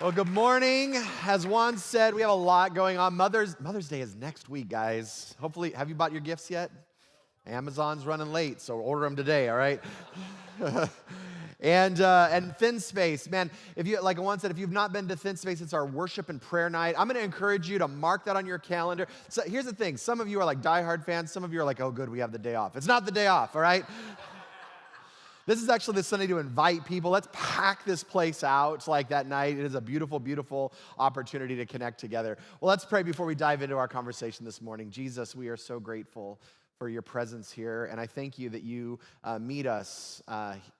Well, good morning. As Juan said, we have a lot going on. Mother's Day is next week, guys. Hopefully, have you bought your gifts yet? Amazon's running late, so order them today, all right? And Thin Space, man, if you, like Juan said, if you've not been to Thin Space, it's our worship and prayer night. I'm going to encourage you to mark that on your calendar. So here's the thing. Some of you are like diehard fans. Some of you are like, oh, good, we have the day off. It's not the day off, all right? This is actually the Sunday to invite people. Let's pack this place out like that night. It is a beautiful, beautiful opportunity to connect together. Well, let's pray before we dive into our conversation this morning. Jesus, we are so grateful for your presence here, and I thank you that you meet us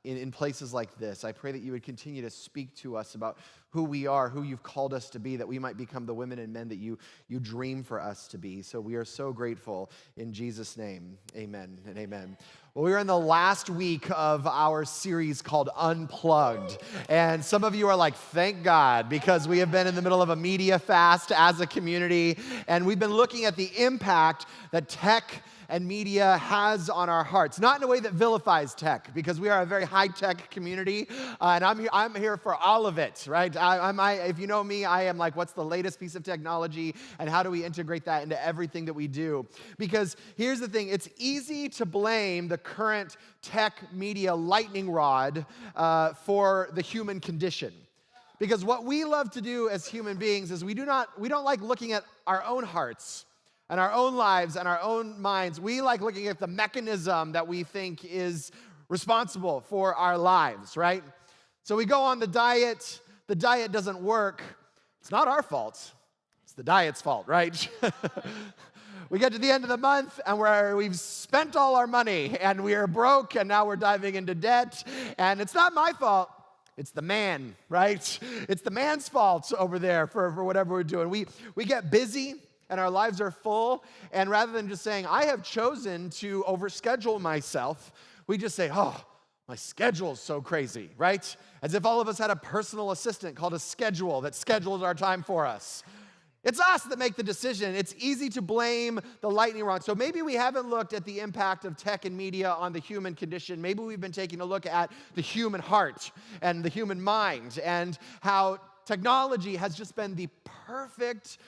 in places like this. I pray that you would continue to speak to us about who we are, who you've called us to be, that we might become the women and men that you dream for us to be. So we are so grateful in Jesus' name. Amen and amen. Well, we are in the last week of our series called Unplugged. And some of you are like, thank God, because we have been in the middle of a media fast as a community. And we've been looking at the impact that tech and media has on our hearts. Not in a way that vilifies tech, because we are a very high-tech community, and I'm here for all of it, right? If you know me, I am like, what's the latest piece of technology, and how do we integrate that into everything that we do? Because here's the thing, it's easy to blame the current tech media lightning rod for the human condition. Because what we love to do as human beings is we don't like looking at our own hearts and our own lives and our own minds. We like looking at the mechanism that we think is responsible for our lives, right? So we go on the diet doesn't work. It's not our fault. It's the diet's fault, right? We get to the end of the month and we've spent all our money and we are broke and now we're diving into debt, and it's not my fault. It's the man, right? It's the man's fault over there for whatever we're doing. We get busy and our lives are full, and rather than just saying, I have chosen to overschedule myself, we just say, oh, my schedule's so crazy, right? As if all of us had a personal assistant called a schedule that schedules our time for us. It's us that make the decision. It's easy to blame the lightning rod. So maybe we haven't looked at the impact of tech and media on the human condition. Maybe we've been taking a look at the human heart and the human mind, and how technology has just been the perfect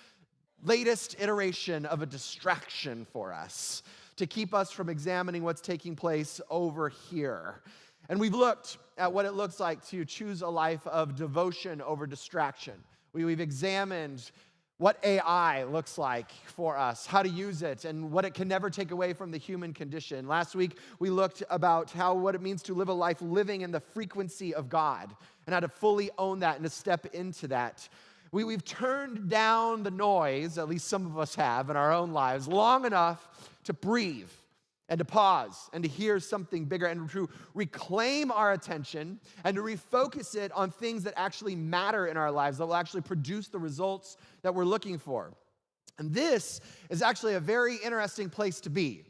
latest iteration of a distraction for us to keep us from examining what's taking place over here. And we've looked at what it looks like to choose a life of devotion over distraction. We've examined what AI looks like for us, how to use it, and what it can never take away from the human condition. Last week, we looked about what it means to live a life living in the frequency of God, and how to fully own that and to step into that. We've turned down the noise, at least some of us have in our own lives, long enough to breathe and to pause and to hear something bigger and to reclaim our attention and to refocus it on things that actually matter in our lives, that will actually produce the results that we're looking for. And this is actually a very interesting place to be,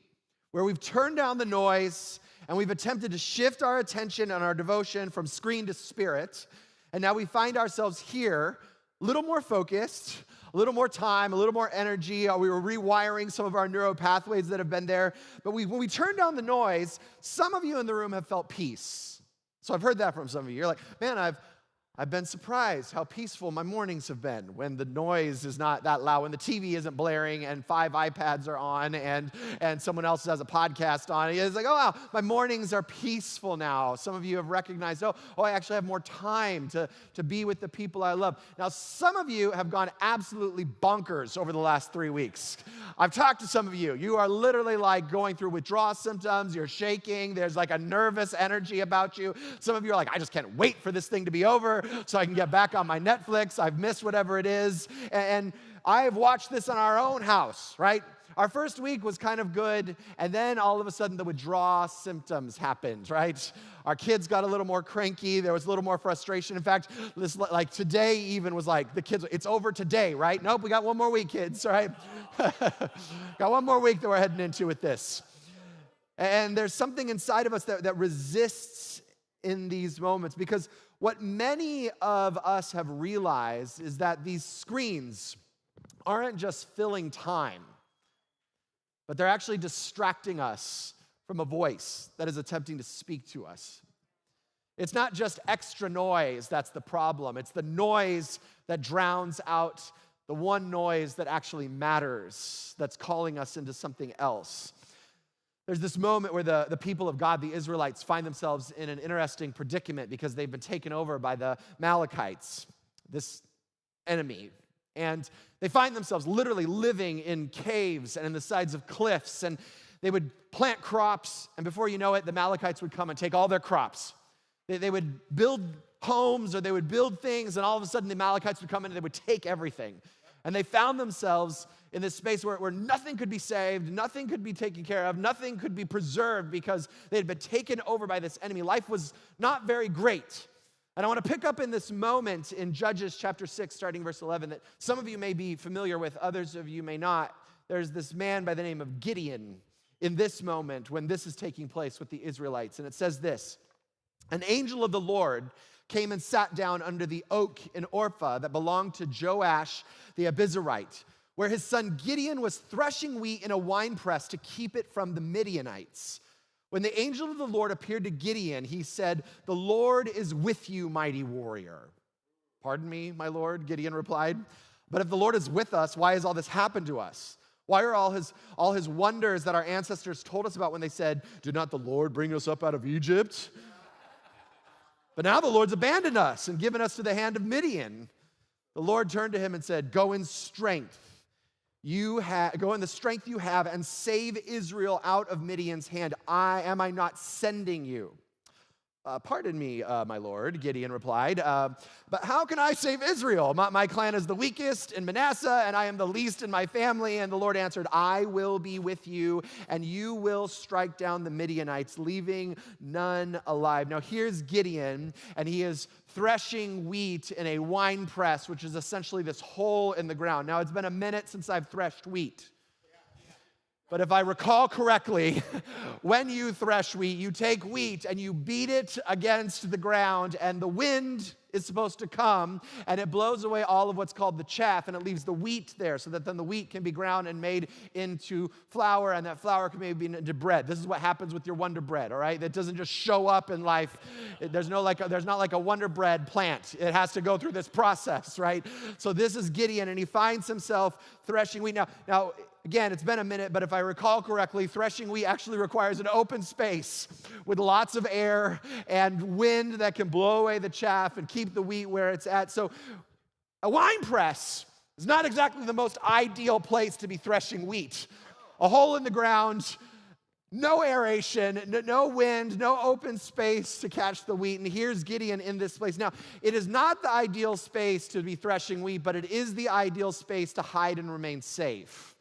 where we've turned down the noise and we've attempted to shift our attention and our devotion from screen to spirit, and now we find ourselves here, a little more focused, a little more time, a little more energy. We were rewiring some of our neural pathways that have been there. But when we turn down the noise, some of you in the room have felt peace. So I've heard that from some of you. You're like, man, I've been surprised how peaceful my mornings have been when the noise is not that loud, when the TV isn't blaring and 5 iPads are on and someone else has a podcast on. It's like, oh, wow, my mornings are peaceful now. Some of you have recognized, oh, I actually have more time to be with the people I love. Now, some of you have gone absolutely bonkers over the last 3 weeks. I've talked to some of you. You are literally like going through withdrawal symptoms. You're shaking. There's like a nervous energy about you. Some of you are like, I just can't wait for this thing to be over so I can get back on my Netflix. I've missed whatever it is. And I've watched this in our own house, right? Our first week was kind of good, and then all of a sudden the withdrawal symptoms happened, right? Our kids got a little more cranky. There was a little more frustration. In fact, like today even was like, the kids, it's over today, right? Nope, we got one more week, kids, all right? Got one more week that we're heading into with this. And there's something inside of us that resists in these moments, because what many of us have realized is that these screens aren't just filling time, but they're actually distracting us from a voice that is attempting to speak to us. It's not just extra noise that's the problem. It's the noise that drowns out the one noise that actually matters, that's calling us into something else. There's this moment where the people of God, the Israelites, find themselves in an interesting predicament because they've been taken over by the Amalekites, this enemy. And they find themselves literally living in caves and in the sides of cliffs. And they would plant crops, and before you know it, the Amalekites would come and take all their crops. They would build homes or they would build things, and all of a sudden the Amalekites would come in and they would take everything. And they found themselves in this space where nothing could be saved, nothing could be taken care of, nothing could be preserved because they had been taken over by this enemy. Life was not very great. And I want to pick up in this moment in Judges chapter 6, starting verse 11, that some of you may be familiar with, others of you may not. There's this man by the name of Gideon in this moment when this is taking place with the Israelites. And it says this: an angel of the Lord came and sat down under the oak in Orpha that belonged to Joash the Abizarite, where his son Gideon was threshing wheat in a winepress to keep it from the Midianites. When the angel of the Lord appeared to Gideon, he said, "The Lord is with you, mighty warrior." "Pardon me, my lord," Gideon replied. "But if the Lord is with us, why has all this happened to us? Why are all his wonders that our ancestors told us about when they said, 'Did not the Lord bring us up out of Egypt?' But now the Lord's abandoned us and given us to the hand of Midian." The Lord turned to him and said, "Go in strength. Go in the strength you have and save Israel out of Midian's hand. Am I not sending you?" "Pardon me, my lord," Gideon replied, "but how can I save Israel? My clan is the weakest in Manasseh, and I am the least in my family." And the Lord answered, "I will be with you, and you will strike down the Midianites, leaving none alive." Now here's Gideon, and he is threshing wheat in a wine press, which is essentially this hole in the ground. Now, it's been a minute since I've threshed wheat. But if I recall correctly, when you thresh wheat, you take wheat and you beat it against the ground, and the wind is supposed to come, and it blows away all of what's called the chaff, and it leaves the wheat there so that then the wheat can be ground and made into flour, and that flour can maybe be into bread. This is what happens with your Wonder Bread, all right? That doesn't just show up in life. There's not like a Wonder Bread plant. It has to go through this process, right? So this is Gideon, and he finds himself threshing wheat. Now, again, it's been a minute, but if I recall correctly, threshing wheat actually requires an open space with lots of air and wind that can blow away the chaff and keep the wheat where it's at. So a wine press is not exactly the most ideal place to be threshing wheat. A hole in the ground, no aeration, no wind, no open space to catch the wheat. And here's Gideon in this place. Now, it is not the ideal space to be threshing wheat, but it is the ideal space to hide and remain safe.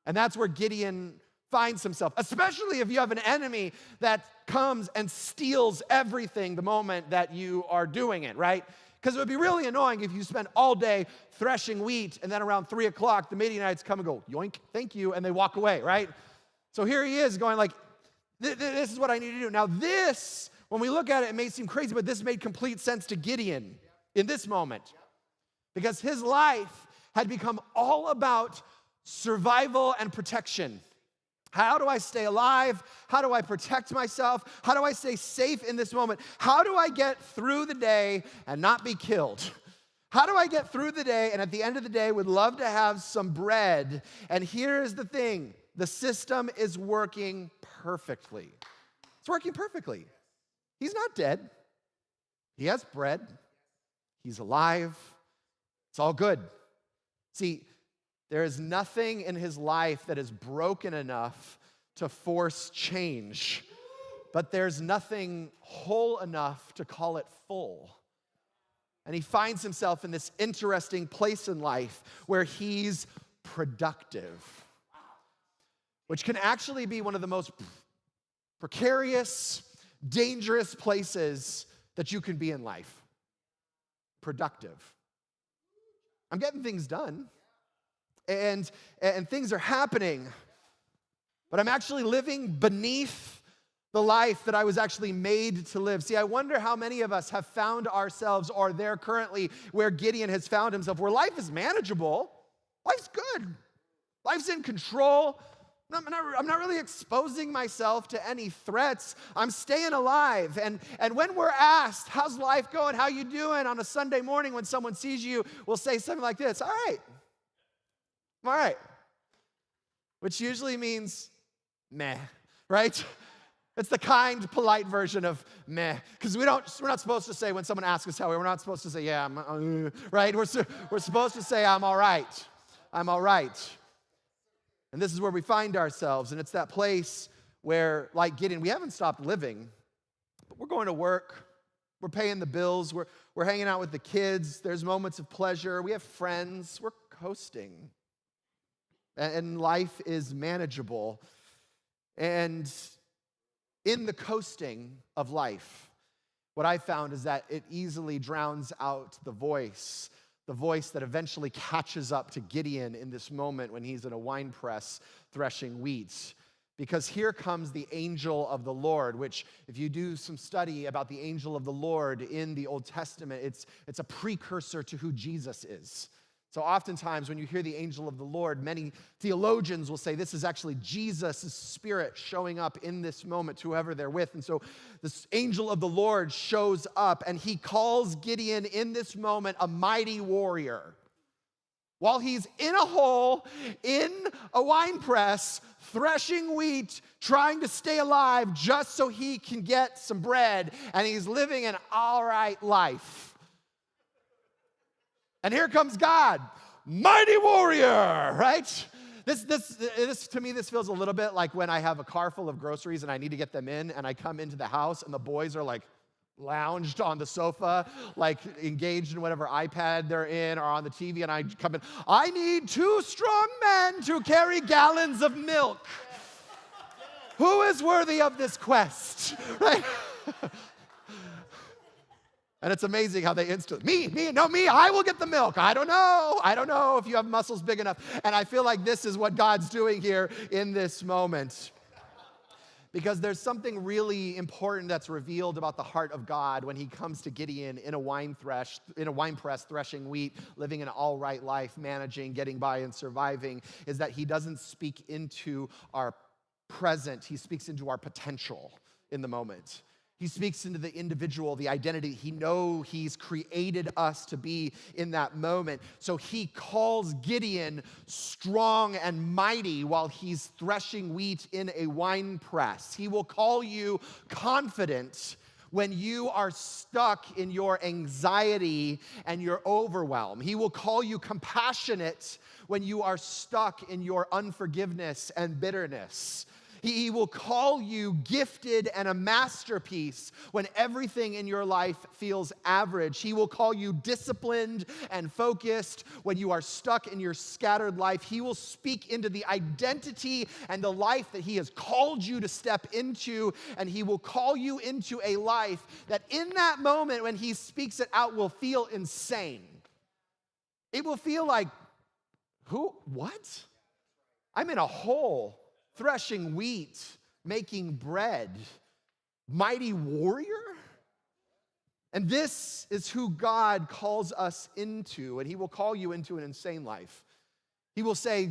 And that's where Gideon finds himself, especially if you have an enemy that comes and steals everything the moment that you are doing it, right? Because it would be really annoying if you spend all day threshing wheat and then around 3 o'clock, the Midianites come and go, "Yoink, thank you," and they walk away, right? So here he is going like, this is what I need to do. Now this, when we look at it, it may seem crazy, but this made complete sense to Gideon in this moment. Because his life had become all about survival and protection. How do I stay alive? How do I protect myself? How do I stay safe in this moment? How do I get through the day and not be killed? How do I get through the day and at the end of the day would love to have some bread? And here's the thing, the system is working perfectly. It's working perfectly. He's not dead. He has bread. He's alive. It's all good. See, there is nothing in his life that is broken enough to force change, but there's nothing whole enough to call it full. And he finds himself in this interesting place in life where he's productive, which can actually be one of the most precarious, dangerous places that you can be in life. Productive. I'm getting things done. And things are happening, but I'm actually living beneath the life that I was actually made to live. See, I wonder how many of us have found ourselves, or they're currently where Gideon has found himself, where life is manageable, life's good, life's in control, I'm not really exposing myself to any threats. I'm staying alive. And when we're asked, how's life going? How you doing on a Sunday morning when someone sees you, we'll say something like this, all right. I'm all right. Which usually means meh, right? It's the kind, polite version of meh. Because we're not supposed to say when someone asks us how we're not supposed to say, yeah, right? We're supposed to say, I'm all right. I'm all right. And this is where we find ourselves, and it's that place where, like Gideon, we haven't stopped living, but we're going to work, we're paying the bills, we're hanging out with the kids, there's moments of pleasure, we have friends, we're coasting, and life is manageable. And in the coasting of life, what I found is that it easily drowns out the voice that eventually catches up to Gideon in this moment when he's in a wine press threshing wheat. Because here comes the angel of the Lord, which if you do some study about the angel of the Lord in the Old Testament, it's a precursor to who Jesus is. So oftentimes when you hear the angel of the Lord, many theologians will say this is actually Jesus' spirit showing up in this moment to whoever they're with. And so this angel of the Lord shows up and he calls Gideon in this moment a mighty warrior. While he's in a hole, in a wine press, threshing wheat, trying to stay alive just so he can get some bread, and he's living an all right life. And here comes God, mighty warrior, right? This to me, this feels a little bit like when I have a car full of groceries and I need to get them in, and I come into the house and the boys are like lounged on the sofa, like engaged in whatever iPad they're in or on the TV, and I come in, I need 2 strong men to carry gallons of milk. Who is worthy of this quest, right? And it's amazing how they instantly, me, I will get the milk. I don't know if you have muscles big enough. And I feel like this is what God's doing here in this moment. Because there's something really important that's revealed about the heart of God when he comes to Gideon in a wine press, threshing wheat, living an all right life, managing, getting by, and surviving, is that he doesn't speak into our present, he speaks into our potential in the moment. He speaks into the individual, the identity. He knows he's created us to be in that moment. So he calls Gideon strong and mighty while he's threshing wheat in a wine press. He will call you confident when you are stuck in your anxiety and your overwhelm. He will call you compassionate when you are stuck in your unforgiveness and bitterness. He will call you gifted and a masterpiece when everything in your life feels average. He will call you disciplined and focused when you are stuck in your scattered life. He will speak into the identity and the life that he has called you to step into, and he will call you into a life that in that moment when he speaks it out will feel insane. It will feel like, what? I'm in a hole. Threshing wheat, making bread, mighty warrior? And this is who God calls us into, and he will call you into an insane life. He will say,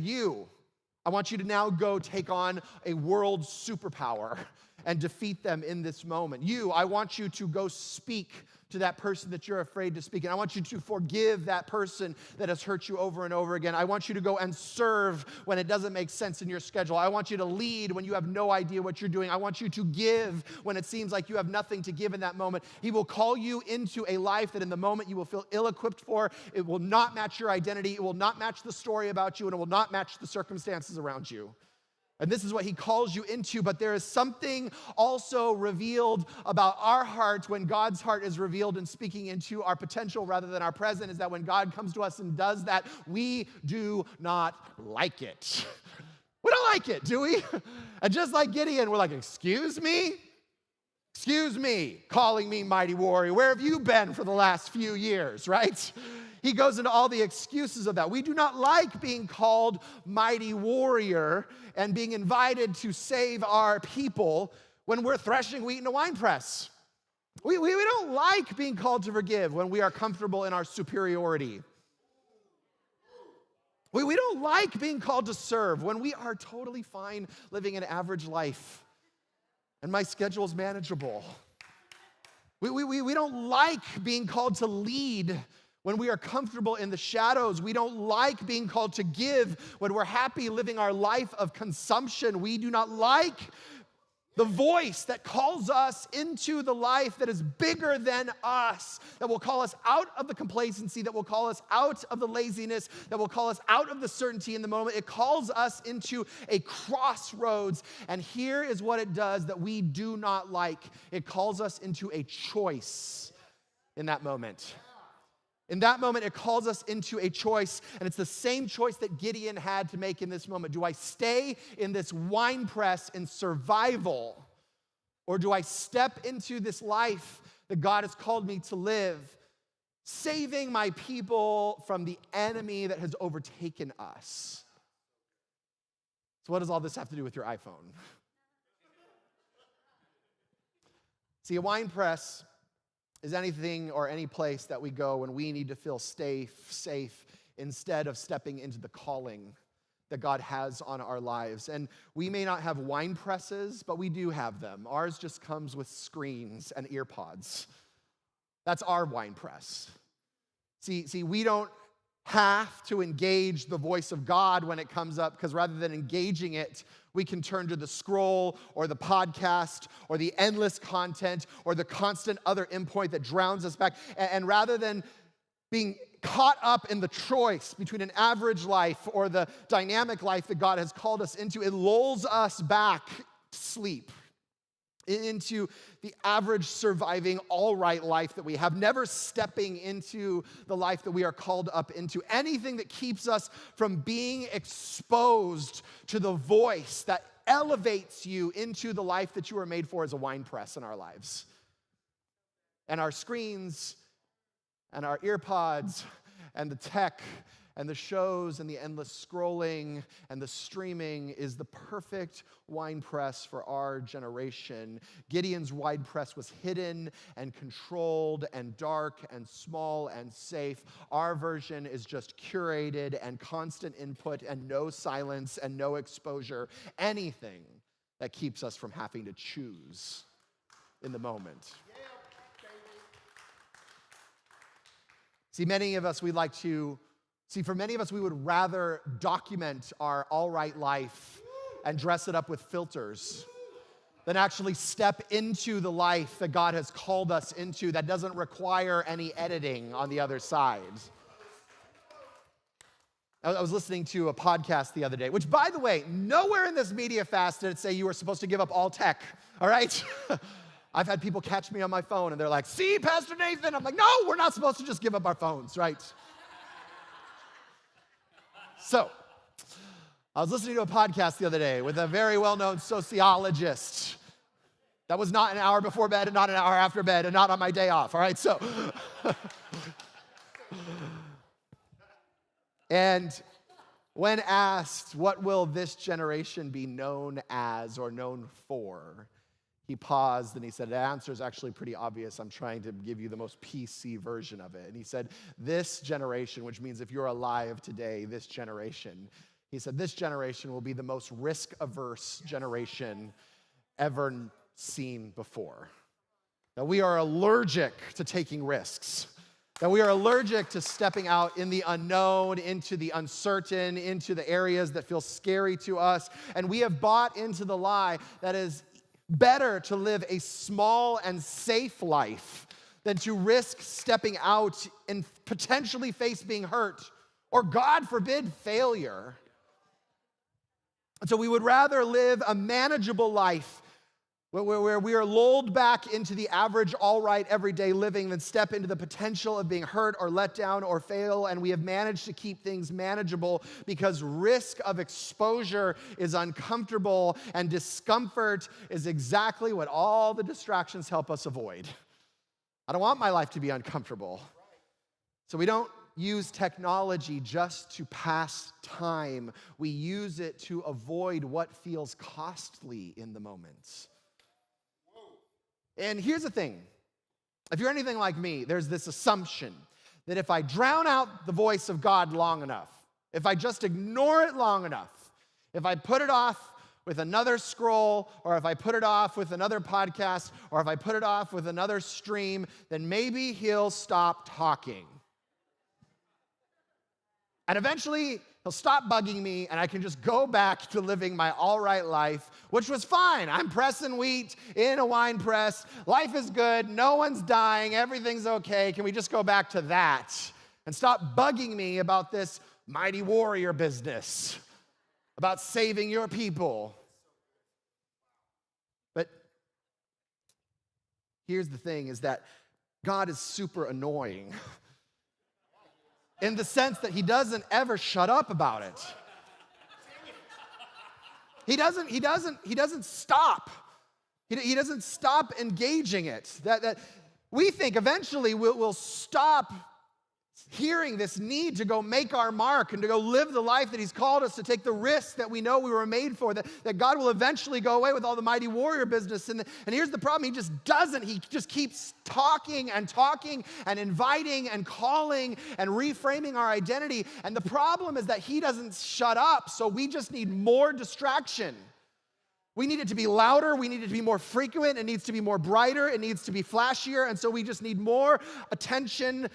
I want you to now go take on a world superpower and defeat them in this moment. I want you to go speak to that person that you're afraid to speak. And I want you to forgive that person that has hurt you over and over again. I want you to go and serve when it doesn't make sense in your schedule. I want you to lead when you have no idea what you're doing. I want you to give when it seems like you have nothing to give in that moment. He will call you into a life that in the moment you will feel ill-equipped for. It will not match your identity. It will not match the story about you, and it will not match the circumstances around you. And this is what he calls you into, but there is something also revealed about our heart when God's heart is revealed in speaking into our potential rather than our present, is that when God comes to us and does that, we do not like it. We don't like it, do we? And just like Gideon, we're like, excuse me? Excuse me, calling me mighty warrior. Where have you been for the last few years, right? He goes into all the excuses of that. We do not like being called mighty warrior and being invited to save our people when we're threshing wheat in a wine press. We don't like being called to forgive when we are comfortable in our superiority. We don't like being called to serve when we are totally fine living an average life and my schedule is manageable. We don't like being called to lead when we are comfortable in the shadows. We don't like being called to give when we're happy living our life of consumption. We do not like the voice that calls us into the life that is bigger than us, that will call us out of the complacency, that will call us out of the laziness, that will call us out of the certainty in the moment. It calls us into a crossroads. And here is what it does that we do not like. It calls us into a choice in that moment. In that moment, it calls us into a choice, and it's the same choice that Gideon had to make in this moment. Do I stay in this winepress in survival, or do I step into this life that God has called me to live, saving my people from the enemy that has overtaken us? So what does all this have to do with your iPhone? See, a winepress is anything or any place that we go when we need to feel safe instead of stepping into the calling that God has on our lives. And we may not have wine presses, but we do have them. Ours just comes with screens and ear pods. That's our wine press. See, we don't have to engage the voice of God when it comes up, because rather than engaging it, we can turn to the scroll or the podcast or the endless content or the constant other endpoint that drowns us back. And rather than being caught up in the choice between an average life or the dynamic life that God has called us into, it lulls us back to sleep, into the average surviving all right life that we have, never stepping into the life that we are called up into. Anything that keeps us from being exposed to the voice that elevates you into the life that you were made for as a wine press in our lives. And our screens and our ear pods and the tech and the shows and the endless scrolling and the streaming is the perfect wine press for our generation. Gideon's wine press was hidden and controlled and dark and small and safe. Our version is just curated and constant input and no silence and no exposure. Anything that keeps us from having to choose in the moment. See, many of us, for many of us, we would rather document our all right life and dress it up with filters than actually step into the life that God has called us into that doesn't require any editing on the other side. I was listening to a podcast the other day, which, by the way, nowhere in this media fast did it say you were supposed to give up all tech, all right? I've had people catch me on my phone, and they're like, see, Pastor Nathan? I'm like, no, we're not supposed to just give up our phones, right? So, I was listening to a podcast the other day with a very well-known sociologist. That was not an hour before bed and not an hour after bed and not on my day off, all right? So, and when asked, what will this generation be known as or known for? He paused and he said, the answer is actually pretty obvious. I'm trying to give you the most PC version of it. And he said, this generation, which means if you're alive today, this generation, he said, this generation will be the most risk-averse generation ever seen before. That we are allergic to taking risks. That we are allergic to stepping out in the unknown, into the uncertain, into the areas that feel scary to us. And we have bought into the lie that is better to live a small and safe life than to risk stepping out and potentially face being hurt or, God forbid, failure. And so we would rather live a manageable life where we are lulled back into the average, all right, everyday living than step into the potential of being hurt or let down or fail. And we have managed to keep things manageable because risk of exposure is uncomfortable and discomfort is exactly what all the distractions help us avoid. I don't want my life to be uncomfortable. So we don't use technology just to pass time. We use it to avoid what feels costly in the moment. And here's the thing. If you're anything like me, there's this assumption that if I drown out the voice of God long enough, if I just ignore it long enough, if I put it off with another scroll, or if I put it off with another podcast, or if I put it off with another stream, then maybe he'll stop talking. And eventually, he'll stop bugging me, and I can just go back to living my all right life, which was fine. I'm pressing wheat in a wine press. Life is good. No one's dying. Everything's okay. Can we just go back to that and stop bugging me about this mighty warrior business, about saving your people? But here's the thing, is that God is super annoying. In the sense that he doesn't ever shut up about it. He doesn't stop. He doesn't stop engaging it. That we think eventually we'll stop hearing this need to go make our mark and to go live the life that he's called us to, take the risks that we know we were made for, that God will eventually go away with all the mighty warrior business. And here's the problem, he just doesn't. He just keeps talking and inviting and calling and reframing our identity. And the problem is that he doesn't shut up, so we just need more distraction. We need it to be louder, we need it to be more frequent, it needs to be more brighter, it needs to be flashier, and so we just need more attention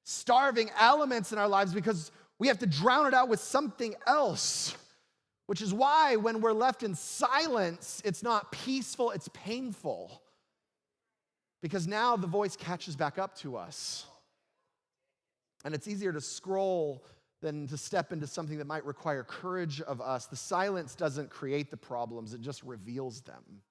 starving elements in our lives because we have to drown it out with something else, which is why when we're left in silence, it's not peaceful, it's painful, because now the voice catches back up to us. And it's easier to scroll than to step into something that might require courage of us. The silence doesn't create the problems, it just reveals them.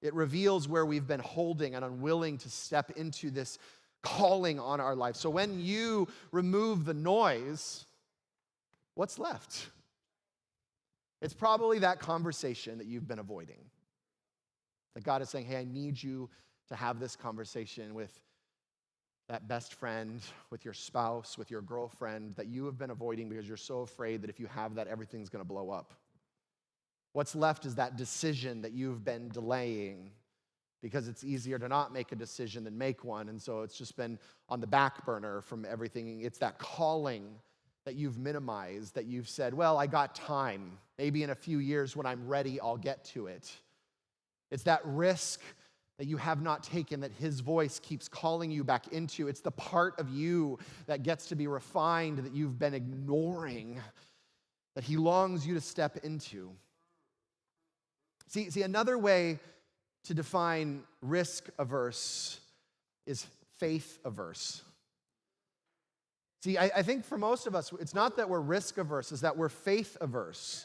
It reveals where we've been holding and unwilling to step into this calling on our life. So when you remove the noise, what's left? It's probably that conversation that you've been avoiding. That God is saying, hey, I need you to have this conversation with that best friend, with your spouse, with your girlfriend that you have been avoiding because you're so afraid that if you have that, everything's going to blow up. What's left is that decision that you've been delaying because it's easier to not make a decision than make one, and so it's just been on the back burner from everything. It's that calling that you've minimized, that you've said, well, I got time. Maybe in a few years when I'm ready, I'll get to it. It's that risk that you have not taken, that his voice keeps calling you back into. It's the part of you that gets to be refined, that you've been ignoring, that he longs you to step into. See, another way to define risk averse is faith averse. See, I think for most of us, it's not that we're risk averse, it's that we're faith averse.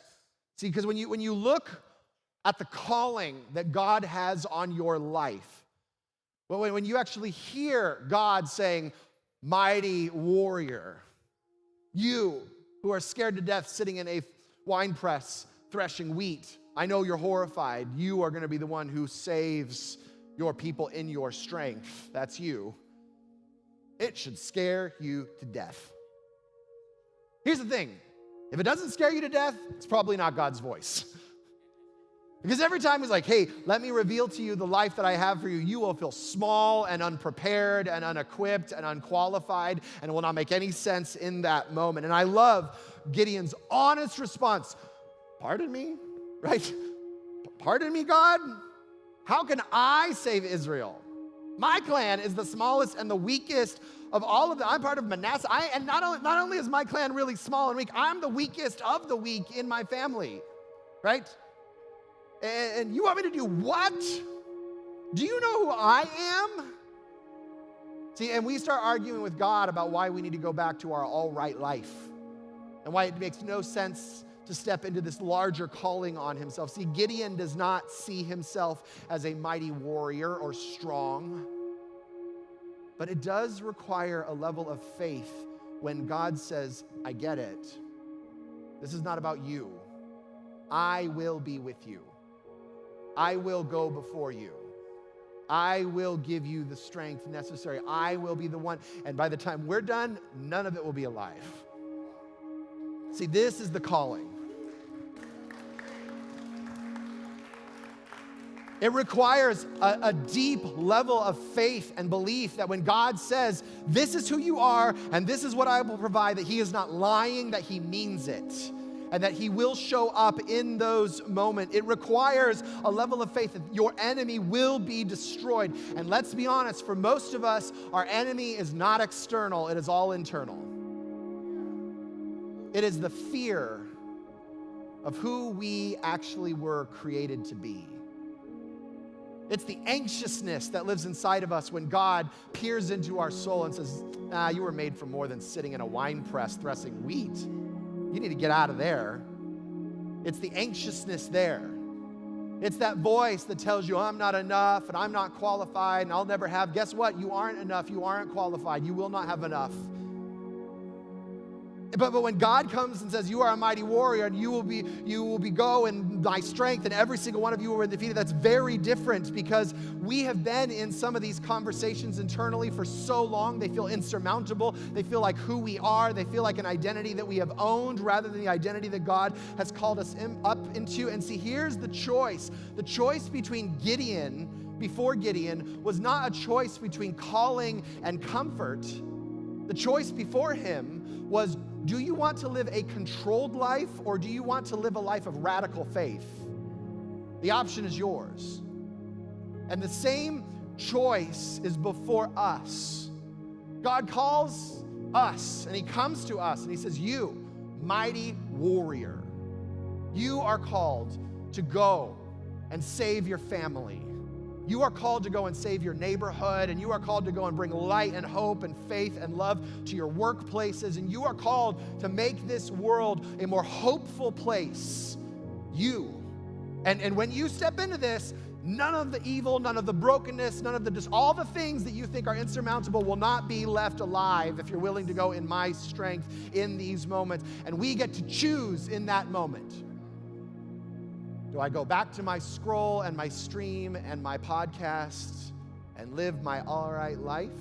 See, because when you look at the calling that God has on your life, but when you actually hear God saying, mighty warrior, you who are scared to death sitting in a wine press threshing wheat, I know you're horrified. You are going to be the one who saves your people in your strength. That's you. It should scare you to death. Here's the thing. If it doesn't scare you to death, it's probably not God's voice. Because every time he's like, hey, let me reveal to you the life that I have for you, you will feel small and unprepared and unequipped and unqualified, and it will not make any sense in that moment. And I love Gideon's honest response. Pardon me? Right? Pardon me, God? How can I save Israel? My clan is the smallest and the weakest of all of them. I'm part of Manasseh. And not only is my clan really small and weak, I'm the weakest of the weak in my family, right? And you want me to do what? Do you know who I am? See, and we start arguing with God about why we need to go back to our all right life and why it makes no sense to step into this larger calling on himself. See, Gideon does not see himself as a mighty warrior or strong, but it does require a level of faith when God says, I get it. This is not about you. I will be with you. I will go before you. I will give you the strength necessary. I will be the one. And by the time we're done, none of it will be alive. See, this is the calling. It requires a deep level of faith and belief that when God says, this is who you are and this is what I will provide, that he is not lying, that he means it, and that he will show up in those moments. It requires a level of faith that your enemy will be destroyed. And let's be honest, for most of us, our enemy is not external, it is all internal. It is the fear of who we actually were created to be. It's the anxiousness that lives inside of us when God peers into our soul and says, you were made for more than sitting in a wine press threshing wheat. You need to get out of there. It's the anxiousness there. It's that voice that tells you, I'm not enough and I'm not qualified and I'll never have. Guess what? You aren't enough. You aren't qualified. You will not have enough. But when God comes and says, you are a mighty warrior and you will be go in thy strength and every single one of you will be defeated, that's very different because we have been in some of these conversations internally for so long. They feel insurmountable. They feel like who we are. They feel like an identity that we have owned rather than the identity that God has called us up into. And see, here's the choice. The choice before Gideon was not a choice between calling and comfort. The choice before him was, do you want to live a controlled life or do you want to live a life of radical faith? The option is yours. And the same choice is before us. God calls us and he comes to us and he says, you, mighty warrior, you are called to go and save your family. You are called to go and save your neighborhood, and you are called to go and bring light and hope and faith and love to your workplaces, and you are called to make this world a more hopeful place. You. And when you step into this, none of the evil, none of the brokenness, none of all the things that you think are insurmountable will not be left alive if you're willing to go in my strength in these moments. And we get to choose in that moment. Do I go back to my scroll and my stream and my podcast and live my all right life?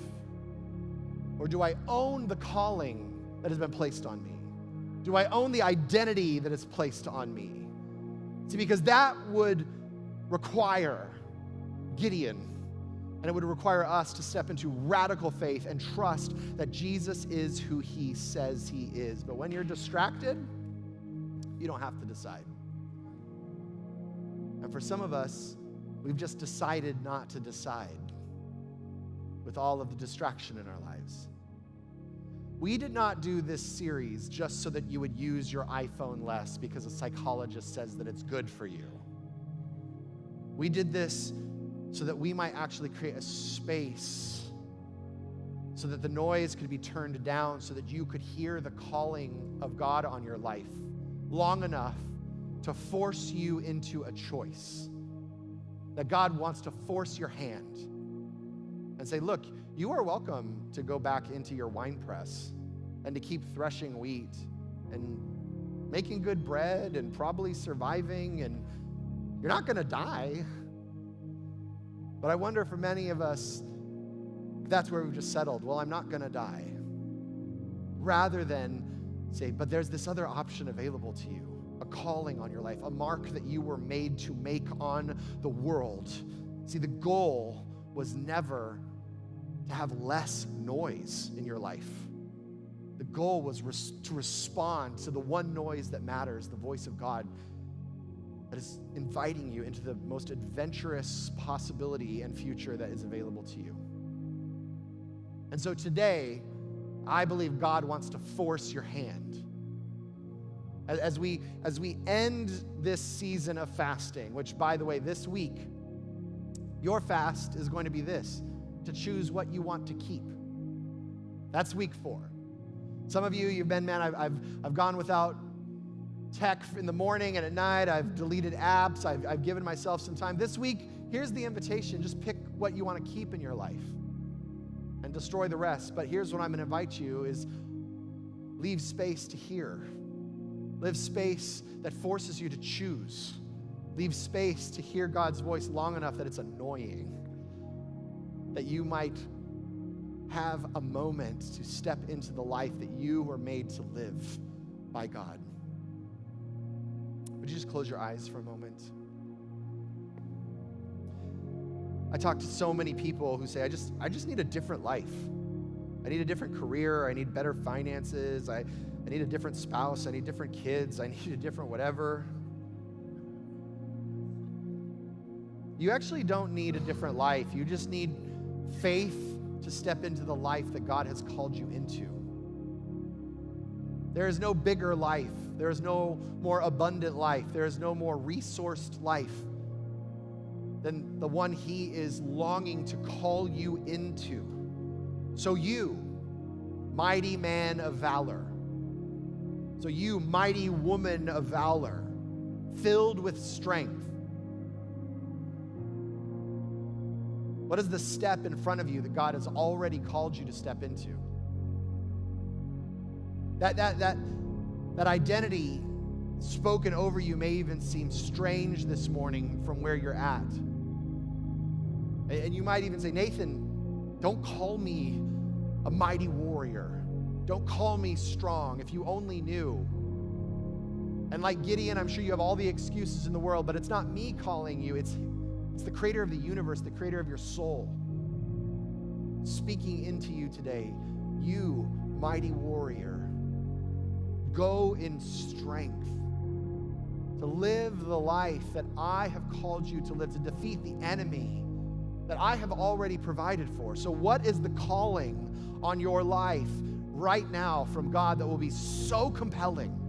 Or do I own the calling that has been placed on me? Do I own the identity that is placed on me? See, because that would require Gideon, and it would require us to step into radical faith and trust that Jesus is who he says he is. But when you're distracted, you don't have to decide. And for some of us, we've just decided not to decide with all of the distraction in our lives. We did not do this series just so that you would use your iPhone less because a psychologist says that it's good for you. We did this so that we might actually create a space so that the noise could be turned down so that you could hear the calling of God on your life long enough to force you into a choice. That God wants to force your hand and say, look, you are welcome to go back into your wine press and to keep threshing wheat and making good bread and probably surviving, and you're not gonna die. But I wonder for many of us, that's where we've just settled. Well, I'm not gonna die. Rather than say, but there's this other option available to you. A calling on your life, a mark that you were made to make on the world. See, the goal was never to have less noise in your life. The goal was to respond to the one noise that matters, the voice of God that is inviting you into the most adventurous possibility and future that is available to you. And so today, I believe God wants to force your hand. As we end this season of fasting, which, by the way, this week, your fast is going to be this, to choose what you want to keep. That's week 4. Some of you, you've been, man, I've gone without tech in the morning and at night. I've deleted apps. I've given myself some time. This week, here's the invitation. Just pick what you want to keep in your life and destroy the rest. But here's what I'm going to invite you is leave space to hear. Live space that forces you to choose. Leave space to hear God's voice long enough that it's annoying, that you might have a moment to step into the life that you were made to live by God. Would you just close your eyes for a moment? I talk to so many people who say, I just need a different life. I need a different career. I need better finances. I need a different spouse. I need different kids. I need a different whatever. You actually don't need a different life. You just need faith to step into the life that God has called you into. There is no bigger life. There is no more abundant life. There is no more resourced life than the one He is longing to call you into. So you, mighty man of valor. So you, mighty woman of valor, filled with strength. What is the step in front of you that God has already called you to step into? That identity spoken over you may even seem strange this morning from where you're at. And you might even say, Nathan, don't call me a mighty warrior. Don't call me strong. If you only knew. And like Gideon, I'm sure you have all the excuses in the world, but it's not me calling you. It's the creator of the universe, the creator of your soul, speaking into you today. You, mighty warrior, go in strength to live the life that I have called you to live, to defeat the enemy that I have already provided for. So what is the calling on your life right now from God that will be so compelling?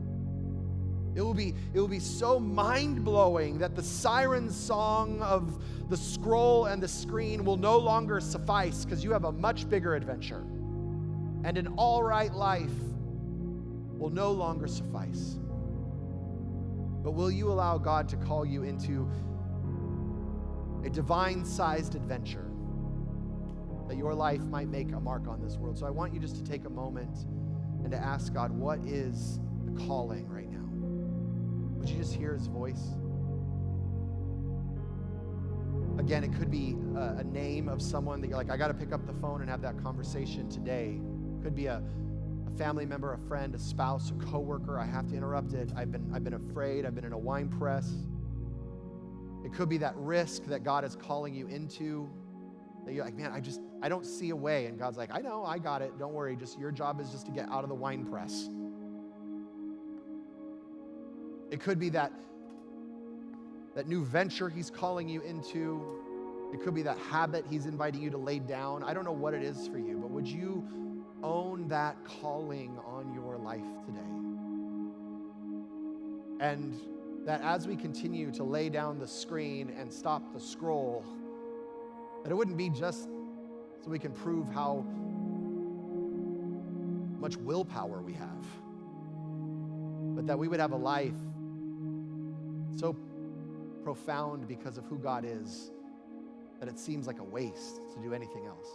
It will be so mind-blowing that the siren song of the scroll and the screen will no longer suffice because you have a much bigger adventure. And an all right life will no longer suffice. But will you allow God to call you into a divine-sized adventure that your life might make a mark on this world? So I want you just to take a moment and to ask God, what is the calling right now? Would you just hear His voice? Again, it could be a name of someone that you're like, I got to pick up the phone and have that conversation today. It could be a family member, a friend, a spouse, a coworker. I have to interrupt it. I've been afraid. I've been in a wine press. It could be that risk that God is calling you into. That you're like, man, I don't see a way. And God's like, I know, I got it. Don't worry. Just your job is just to get out of the wine press. It could be that new venture He's calling you into. It could be that habit He's inviting you to lay down. I don't know what it is for you, but would you own that calling on your life today? And that as we continue to lay down the screen and stop the scroll, that it wouldn't be just so we can prove how much willpower we have, but that we would have a life so profound because of who God is that it seems like a waste to do anything else.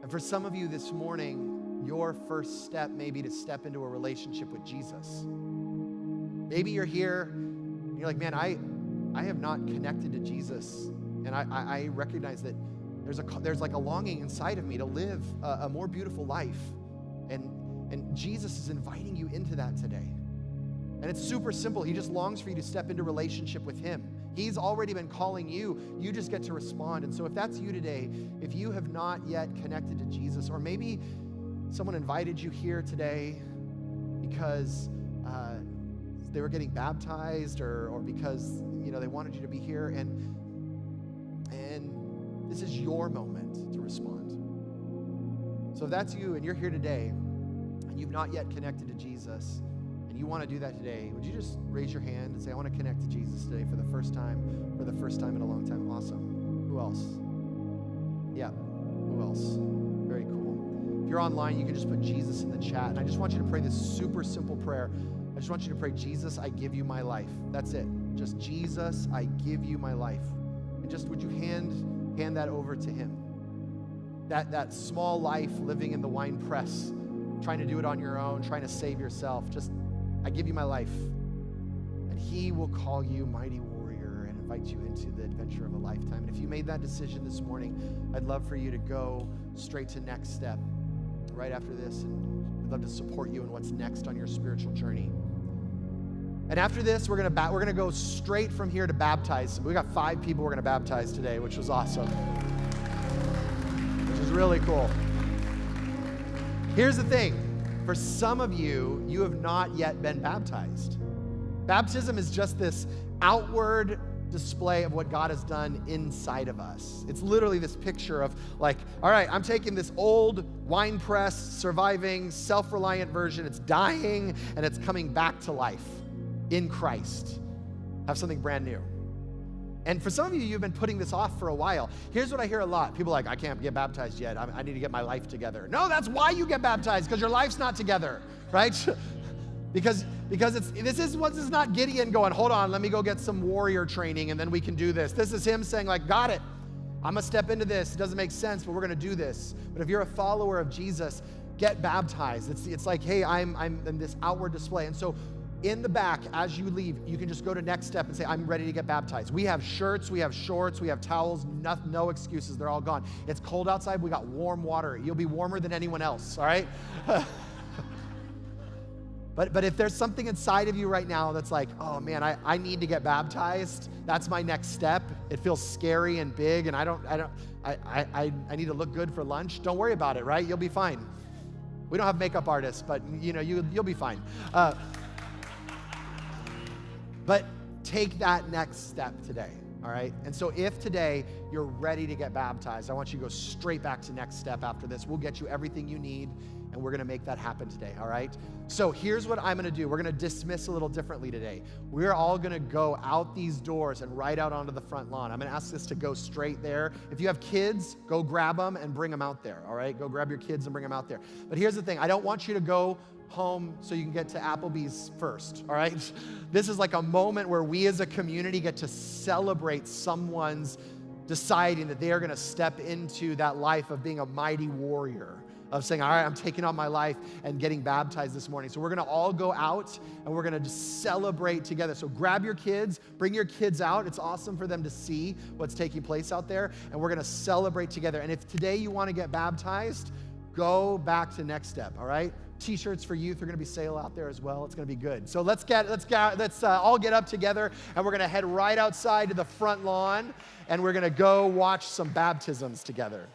And for some of you this morning, your first step may be to step into a relationship with Jesus. Maybe you're here and you're like, man, I have not connected to Jesus, and I recognize that there's like a longing inside of me to live a more beautiful life, and Jesus is inviting you into that today. And it's super simple. He just longs for you to step into relationship with Him. He's already been calling you. You just get to respond. And so if that's you today, if you have not yet connected to Jesus, or maybe someone invited you here today because they were getting baptized, or because they wanted you to be here, and this is your moment to respond. So if that's you and you're here today and you've not yet connected to Jesus, and you want to do that today, would you just raise your hand and say, I want to connect to Jesus today for the first time in a long time? Awesome. Who else? Yeah. Who else? Very cool. If you're online, you can just put Jesus in the chat. And I just want you to pray this super simple prayer. I just want you to pray, Jesus, I give you my life. That's it. Just Jesus, I give you my life. And just would you hand that over to Him? That small life living in the wine press, trying to do it on your own, trying to save yourself. Just, I give you my life. And He will call you mighty warrior and invite you into the adventure of a lifetime. And if you made that decision this morning, I'd love for you to go straight to next step right after this. And I'd love to support you in what's next on your spiritual journey. And after this, we're gonna go straight from here to baptize. We got 5 people we're gonna baptize today, which was awesome. Which is really cool. Here's the thing. For some of you, you have not yet been baptized. Baptism is just this outward display of what God has done inside of us. It's literally this picture of like, all right, I'm taking this old wine press, surviving, self-reliant version. It's dying and it's coming back to life in Christ. Have something brand new. And for some of you, you've been putting this off for a while. Here's what I hear a lot. People are like, I can't get baptized yet. I need to get my life together. No, that's why you get baptized, because your life's not together, right? Because this is not Gideon going, hold on, let me go get some warrior training and then we can do this. This is him saying like, got it. I'm gonna step into this. It doesn't make sense, but we're gonna do this. But if you're a follower of Jesus, get baptized. It's like, hey, I'm in this outward display. And so in the back, as you leave, you can just go to next step and say, I'm ready to get baptized. We have shirts, we have shorts, we have towels, no excuses, they're all gone. It's cold outside, we got warm water. You'll be warmer than anyone else, all right? But if there's something inside of you right now that's like, oh man, I need to get baptized, that's my next step. It feels scary and big and I need to look good for lunch. Don't worry about it, right? You'll be fine. We don't have makeup artists, but you'll be fine. But take that next step today, all right? And so if today you're ready to get baptized, I want you to go straight back to next step after this. We'll get you everything you need, and we're gonna make that happen today, all right? So here's what I'm gonna do. We're gonna dismiss a little differently today. We're all gonna go out these doors and right out onto the front lawn. I'm gonna ask this to go straight there. If you have kids, go grab them and bring them out there, all right? Go grab your kids and bring them out there. But here's the thing, I don't want you to go home so you can get to Applebee's first, all right? This is like a moment where we as a community get to celebrate someone's deciding that they are gonna step into that life of being a mighty warrior, of saying, all right, I'm taking on my life and getting baptized this morning. So we're gonna all go out and we're gonna just celebrate together. So grab your kids, bring your kids out. It's awesome for them to see what's taking place out there, and we're gonna celebrate together. And if today you wanna get baptized, go back to next step, all right? T-shirts for youth are gonna be sale out there as well. It's gonna be good. So let's all get up together, and we're gonna head right outside to the front lawn, and we're gonna go watch some baptisms together.